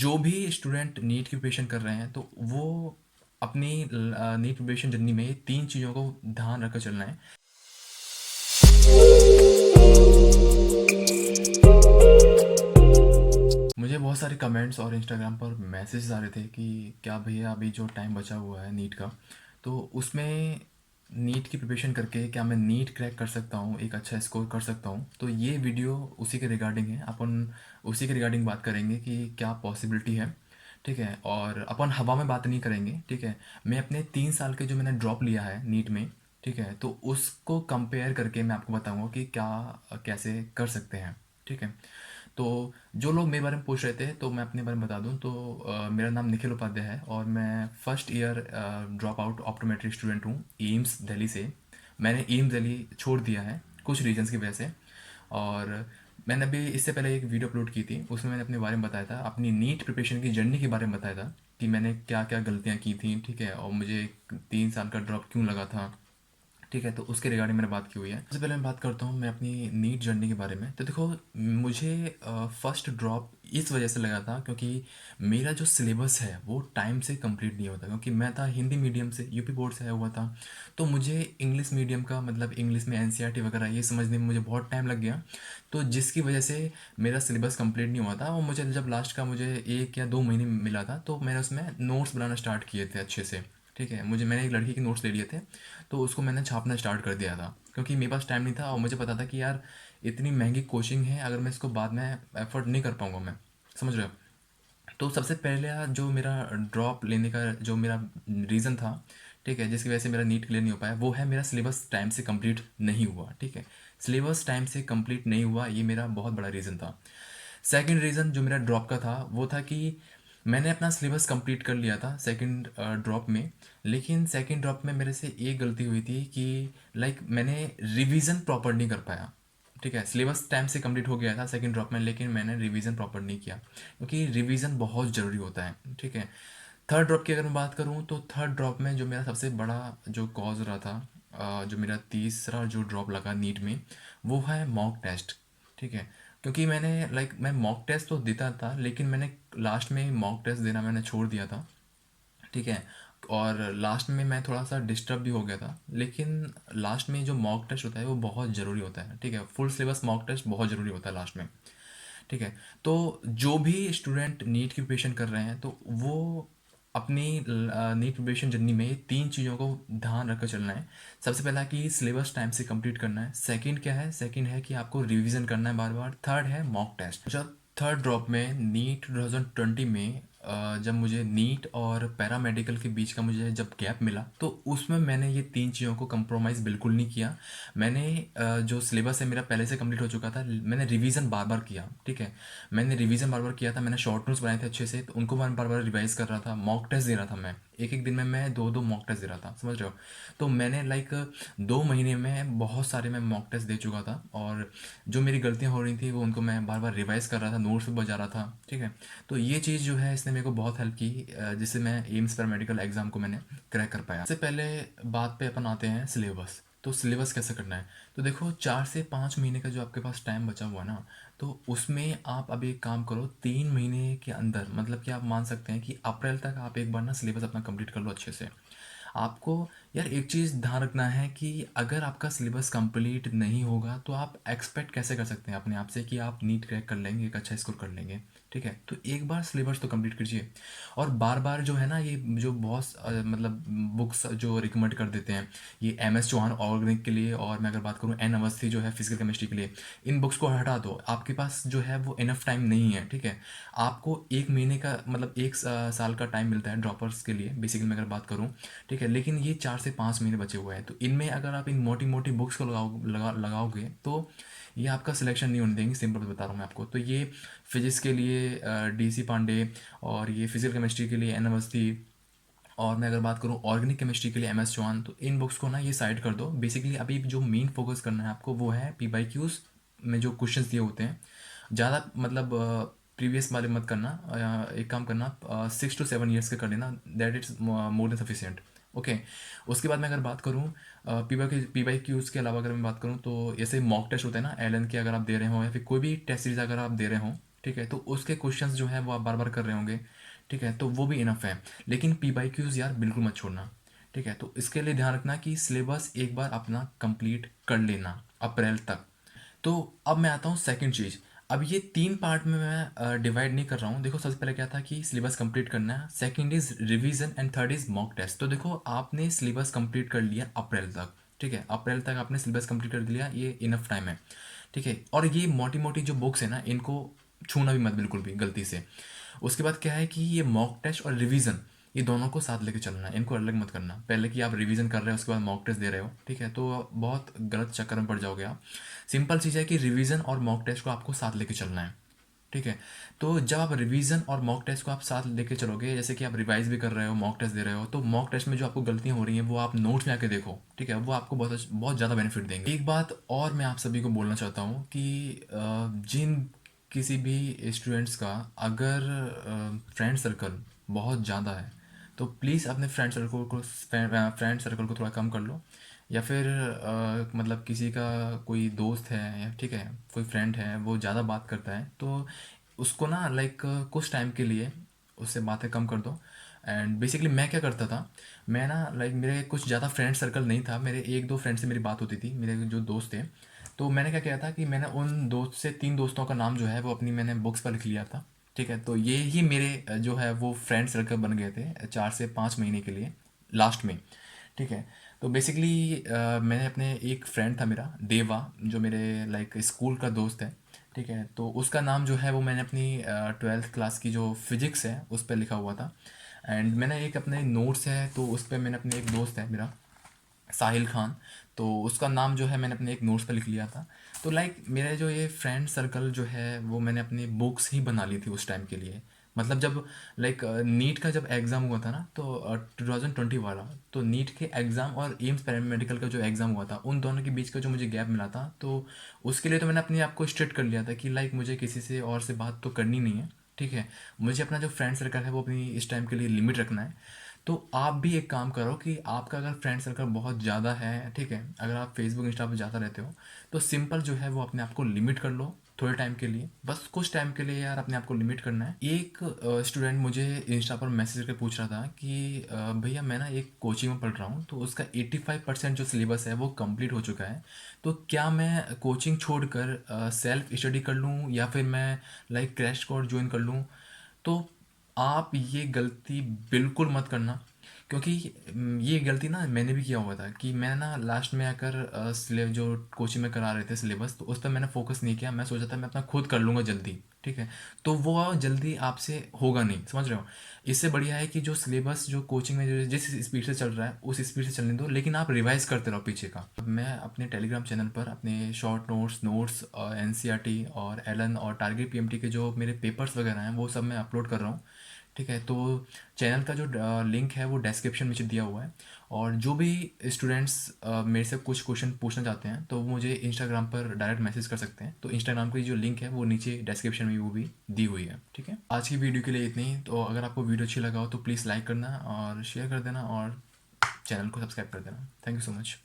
जो भी student NEET की प्रिपरेशन कर रहे हैं तो वो अपनी नीट प्रिपरेशन जर्नी में 3 चीज़ों को ध्यान रखकर चलना है। मुझे बहुत सारे कमेंट्स और इंस्टाग्राम पर मैसेज आ रहे थे कि क्या भैया अभी जो टाइम बचा हुआ है नीट का, तो उसमें नीट की प्रिपरेशन करके क्या मैं नीट क्रैक कर सकता हूँ, एक अच्छा स्कोर कर सकता हूँ। तो ये वीडियो उसी के रिगार्डिंग है। अपन उसी के रिगार्डिंग बात करेंगे कि क्या पॉसिबिलिटी है, ठीक है। और अपन हवा में बात नहीं करेंगे, ठीक है। मैं अपने 3 साल के जो मैंने ड्रॉप लिया है नीट में, ठीक है, तो उसको कंपेयर करके मैं आपको बताऊंगा कि क्या कैसे कर सकते हैं, ठीक है। तो जो लोग मेरे बारे में पूछ रहे थे तो मैं अपने बारे में बता दूं तो मेरा नाम निखिल उपाध्याय है और मैं first year drop out optometry student हूँ एम्स दिल्ली से। मैंने एम्स दिल्ली छोड़ दिया है कुछ रीजंस की वजह से। और मैंने अभी इससे पहले एक वीडियो अपलोड की थी, उसमें मैंने अपने बारे में बताया था, अपनी नीट प्रिपरेशन की जर्नी के बारे में बताया था कि मैंने क्या क्या गलतियाँ की थी, ठीक है, और मुझे 3 साल का ड्रॉप क्यों लगा था, ठीक है। तो उसके रिगार्डिंग मैंने बात की हुई है। सबसे पहले मैं बात करता हूँ मैं अपनी नीट जर्नी के बारे में। तो देखो, मुझे फर्स्ट ड्रॉप इस वजह से लगा था क्योंकि मेरा जो सिलेबस है वो टाइम से कंप्लीट नहीं होता, क्योंकि मैं था हिंदी मीडियम से, यूपी बोर्ड से आया हुआ था। तो मुझे इंग्लिश मीडियम का मतलब इंग्लिश में एनसीईआरटी वगैरह ये समझने में मुझे बहुत टाइम लग गया। तो जिसकी वजह से मेरा सिलेबस कंप्लीट नहीं हुआ था और मुझे जब लास्ट का मुझे 1 या 2 महीने मिला था तो मैंने उसमें नोट्स बनाना स्टार्ट किए थे अच्छे से, ठीक है। मैंने एक लड़की के नोट्स ले लिए थे, तो उसको मैंने छापना स्टार्ट कर दिया था क्योंकि मेरे पास टाइम नहीं था और मुझे पता था कि यार इतनी महंगी कोचिंग है, अगर मैं इसको बाद में एफर्ट नहीं कर पाऊंगा मैं, समझ रहे हो। तो सबसे पहले जो मेरा ड्रॉप लेने का जो मेरा रीज़न था, ठीक है, जिसकी वजह से मेरा नीट क्लियर नहीं हो पाया, वो है मेरा सिलेबस टाइम से कंप्लीट नहीं हुआ, ठीक है। सिलेबस टाइम से कंप्लीट नहीं हुआ, ये मेरा बहुत बड़ा रीज़न था। सेकंड रीज़न जो मेरा ड्रॉप का था वो था कि मैंने अपना सिलेबस कंप्लीट कर लिया था सेकंड ड्रॉप में, लेकिन सेकंड ड्रॉप में मेरे से एक गलती हुई थी कि लाइक मैंने रिवीजन प्रॉपर नहीं कर पाया, ठीक है। सिलेबस टाइम से कंप्लीट हो गया था सेकंड ड्रॉप में, लेकिन मैंने रिवीजन प्रॉपर नहीं किया क्योंकि रिवीजन बहुत ज़रूरी होता है, ठीक है। थर्ड ड्रॉप की अगर मैं बात करूँ तो थर्ड ड्रॉप में जो मेरा सबसे बड़ा जो कॉज रहा था, जो मेरा तीसरा जो ड्रॉप लगा नीट में, वो है मॉक टेस्ट, ठीक है। क्योंकि मैंने लाइक मैं मॉक टेस्ट तो देता था लेकिन मैंने लास्ट में मॉक टेस्ट देना मैंने छोड़ दिया था, ठीक है। और लास्ट में मैं थोड़ा सा डिस्टर्ब भी हो गया था, लेकिन लास्ट में जो मॉक टेस्ट होता है वो बहुत ज़रूरी होता है, ठीक है। फुल सिलेबस मॉक टेस्ट बहुत ज़रूरी होता है लास्ट में, ठीक है। तो जो भी स्टूडेंट नीट की प्रिपरेशन कर रहे हैं तो वो अपनी नीट प्रिपरेशन जर्नी में 3 चीज़ों को ध्यान रखकर चलना है। सबसे पहला कि सिलेबस टाइम से कंप्लीट करना है। सेकंड क्या है, सेकंड है कि आपको रिवीजन करना है बार बार। थर्ड है मॉक टेस्ट। जब थर्ड ड्रॉप में नीट 2020 में जब मुझे नीट और पैरामेडिकल के बीच का मुझे जब गैप मिला तो उसमें मैंने ये 3 चीज़ों को कंप्रोमाइज़ बिल्कुल नहीं किया। मैंने जो सिलेबस है मेरा पहले से कंप्लीट हो चुका था, मैंने रिवीजन बार बार किया, ठीक है। मैंने रिवीजन बार बार किया था, मैंने शॉर्ट नोट्स बनाए थे अच्छे से, तो उनको मैं बार बार रिवाइज कर रहा था। मॉक टेस्ट दे रहा था मैं, एक एक दिन में मैं 2 2 मॉक टेस्ट दे रहा था, समझ रहे हो। तो मैंने लाइक 2 महीने में बहुत सारे मैं मॉक टेस्ट दे चुका था और जो मेरी गलतियां हो रही थी वो उनको मैं बार बार रिवाइज कर रहा था, नोट्स भी बजा रहा था, ठीक है। तो ये चीज़ जो है इसने मेरे को बहुत हेल्प की, जिससे मैं एम्स पैरामेडिकल एग्जाम को मैंने क्रैक कर पाया। सबसे पहले बात पे अपन आते हैं सिलेबस। तो सिलेबस कैसे करना है, तो देखो 4 से 5 महीने का जो आपके पास टाइम बचा हुआ ना, तो उसमें आप अभी एक काम करो, 3 महीने के अंदर मतलब कि आप मान सकते हैं कि अप्रैल तक आप एक बार ना सिलेबस अपना कंप्लीट कर लो अच्छे से। आपको यार एक चीज़ ध्यान रखना है कि अगर आपका सिलेबस कंप्लीट नहीं होगा तो आप एक्सपेक्ट कैसे कर सकते हैं अपने आप से कि आप नीट क्रैक कर लेंगे, एक अच्छा स्कोर कर लेंगे, ठीक है। तो एक बार सिलेबस तो कंप्लीट कीजिए और बार बार जो है ना ये जो बहुत मतलब बुक्स जो रिकमेंड कर देते हैं, ये एम एस चौहान ऑर्गेनिक के लिए और मैं अगर बात करूँ एन अवस्थी जो है फिजिकल केमिस्ट्री के लिए, इन बुक्स को हटा दो, आपके पास जो है वो इनफ टाइम नहीं है, ठीक है। आपको 1 महीने का मतलब एक साल का टाइम मिलता है ड्रॉपर्स के लिए बेसिकली मैं अगर बात करूँ, ठीक है। लेकिन ये 4 से 5 महीने बचे हुए हैं, तो इनमें अगर आप इन मोटी मोटी बुक्स को लगाओगे तो ये आपका सिलेक्शन नहीं होने देंगे, सिंपल बता रहा हूँ मैं आपको। तो ये फिजिक्स के लिए डीसी पांडे, और ये फिजिकल केमिस्ट्री के लिए एन अवस्थी, और मैं अगर बात करूँ ऑर्गेनिक केमिस्ट्री के लिए एम एस चौहान, तो इन बुक्स को ना ये साइड कर दो। बेसिकली अभी जो मेन फोकस करना है आपको वो है पी बाई क्यूज़ में जो क्वेश्चंस दिए होते हैं, ज़्यादा मतलब प्रीवियस वाले मत करना। एक काम करना 6 to 7 ईयर्स के कर लेना, that it's more than sufficient, okay. उसके बाद मैं अगर बात करूँ पी बाई क्यूज़ के अलावा अगर मैं बात करूँ तो जैसे मॉक टेस्ट होता है ना एलन के, अगर आप दे रहे हो या फिर कोई भी टेस्ट सीरीज अगर आप दे रहे हो, ठीक है, तो उसके क्वेश्चंस जो है वो आप बार बार कर रहे होंगे, ठीक है, तो वो भी इनफ है। लेकिन पी बाई क्यूज़ यार बिल्कुल मत छोड़ना, ठीक है। तो इसके लिए ध्यान रखना कि सिलेबस एक बार अपना कंप्लीट कर लेना अप्रैल तक। तो अब मैं आता हूँ सेकंड चीज़। अब ये 3 पार्ट में मैं डिवाइड नहीं कर रहा हूँ। देखो, सबसे पहले क्या था कि सिलेबस कंप्लीट करना है, second is revision and third is mock test. तो देखो, आपने सिलेबस कंप्लीट कर लिया अप्रैल तक, ठीक है, अप्रैल तक आपने सिलेबस कंप्लीट कर लिया, ये इनफ टाइम है, ठीक है। और ये मोटी मोटी जो बुक्स है ना, इनको छूना भी मत बिल्कुल भी गलती से। उसके बाद क्या है कि ये मॉक टेस्ट और रिवीजन, ये दोनों को साथ लेके चलना है, इनको अलग मत करना। पहले कि आप रिवीजन कर रहे हो उसके बाद मॉक टेस्ट दे रहे हो, ठीक है, तो बहुत गलत चक्कर में पड़ जाओगे आप। सिंपल चीज़ है कि रिवीजन और मॉक टेस्ट को आपको साथ लेके चलना है, ठीक है। तो जब आप रिवीजन और मॉक टेस्ट को आप साथ लेके चलोगे, जैसे कि आप रिवाइज भी कर रहे हो, मॉक टेस्ट दे रहे हो, तो मॉक टेस्ट में जो आपको गलतियां हो रही हैं वो आप नोट्स में आके देखो, ठीक है, वो आपको बहुत बहुत ज़्यादा बेनिफिट देंगे। एक बात और मैं आप सभी को बोलना चाहता हूँ कि जिन किसी भी स्टूडेंट्स का अगर फ्रेंड सर्कल बहुत ज़्यादा है, तो प्लीज़ अपने फ्रेंड सर्कल को थोड़ा कम कर लो। या फिर मतलब किसी का कोई दोस्त है, या ठीक है, कोई फ्रेंड है वो ज़्यादा बात करता है, तो उसको ना लाइक कुछ टाइम के लिए उससे बातें कम कर दो। एंड बेसिकली मैं क्या करता था, मैं ना लाइक मेरे कुछ ज़्यादा फ्रेंड सर्कल नहीं था, मेरे एक दो फ्रेंड से मेरी बात होती थी, मेरे जो दोस्त थे। तो मैंने क्या किया था कि मैंने उन दोस्त से 3 दोस्तों का नाम जो है वो अपनी मैंने बुक्स पर लिख लिया था, ठीक है। तो ये ही मेरे जो है वो फ्रेंड सर्कल बन गए थे 4 से 5 महीने के लिए लास्ट में, ठीक है। तो बेसिकली मैंने अपने एक फ्रेंड था मेरा देवा, जो मेरे लाइक स्कूल का दोस्त है, ठीक है। तो उसका नाम जो है वो मैंने अपनी 12th क्लास की जो फिजिक्स है उस पर लिखा हुआ था। एंड मैंने एक अपने नोट्स है तो उस पर मैंने अपने एक दोस्त है मेरा साहिल खान, तो उसका नाम जो है मैंने अपने एक नोट्स पर लिख लिया था। तो लाइक मेरे जो ये फ्रेंड सर्कल जो है वो मैंने अपनी बुक्स ही बना ली थी उस टाइम के लिए। मतलब जब लाइक नीट का जब एग्ज़ाम हुआ था ना, तो 2020 वाला, तो नीट के एग्ज़ाम और एम्स पैरामेडिकल का जो एग्ज़ाम हुआ था, उन दोनों के बीच का जो मुझे गैप मिला था, तो उसके लिए तो मैंने अपने आप को स्ट्रिक्ट कर लिया था कि लाइक मुझे किसी से और से बात तो करनी नहीं है, ठीक है। मुझे अपना जो फ्रेंड सर्कल है वो अपनी इस टाइम के लिए लिमिट रखना है। तो आप भी एक काम करो कि आपका अगर फ्रेंड सर्कल बहुत ज़्यादा है, ठीक है, अगर आप फेसबुक इंस्टा पर ज़्यादा रहते हो, तो सिंपल जो है वो अपने आप को लिमिट कर लो थोड़े टाइम के लिए, बस कुछ टाइम के लिए यार अपने आप को लिमिट करना है। एक स्टूडेंट मुझे इंस्टा पर मैसेज करके पूछ रहा था कि भैया मैं ना एक कोचिंग में पढ़ रहा हूँ, तो उसका 85% जो सिलेबस है वो कंप्लीट हो चुका है, तो क्या मैं कोचिंग छोड़कर सेल्फ स्टडी कर लूँ या फिर मैं लाइक क्रैश कोर्स ज्वाइन कर लूँ। तो आप ये गलती बिल्कुल मत करना, क्योंकि ये गलती ना मैंने भी किया हुआ था कि मैं ना लास्ट में आकर जो कोचिंग में करा रहे थे सिलेबस, तो उस पर मैंने फोकस नहीं किया। मैं सोचा था मैं अपना खुद कर लूँगा जल्दी, ठीक है, तो वो जल्दी आपसे होगा नहीं, समझ रहे हो। इससे बढ़िया है कि जो सिलेबस जो कोचिंग में जो जिस स्पीड से चल रहा है उस स्पीड से चलने दो, लेकिन आप रिवाइज करते रहो पीछे का। मैं अपने टेलीग्राम चैनल पर अपने शॉर्ट नोट्स एनसीईआरटी और एलन और टारगेट पीएमटी के जो मेरे पेपर्स वगैरह हैं वो सब मैं अपलोड कर रहा हूँ, ठीक है। तो चैनल का जो लिंक है वो डिस्क्रिप्शन में दिया हुआ है। और जो भी स्टूडेंट्स मेरे से कुछ क्वेश्चन पूछना चाहते हैं तो वो मुझे इंस्टाग्राम पर डायरेक्ट मैसेज कर सकते हैं। तो इंस्टाग्राम की जो लिंक है वो नीचे डिस्क्रिप्शन में वो भी दी हुई है, ठीक है। आज की वीडियो के लिए इतनी ही। तो अगर आपको वीडियो अच्छी लगा हो तो प्लीज़ लाइक करना और शेयर कर देना और चैनल को सब्सक्राइब कर देना। Thank you so much.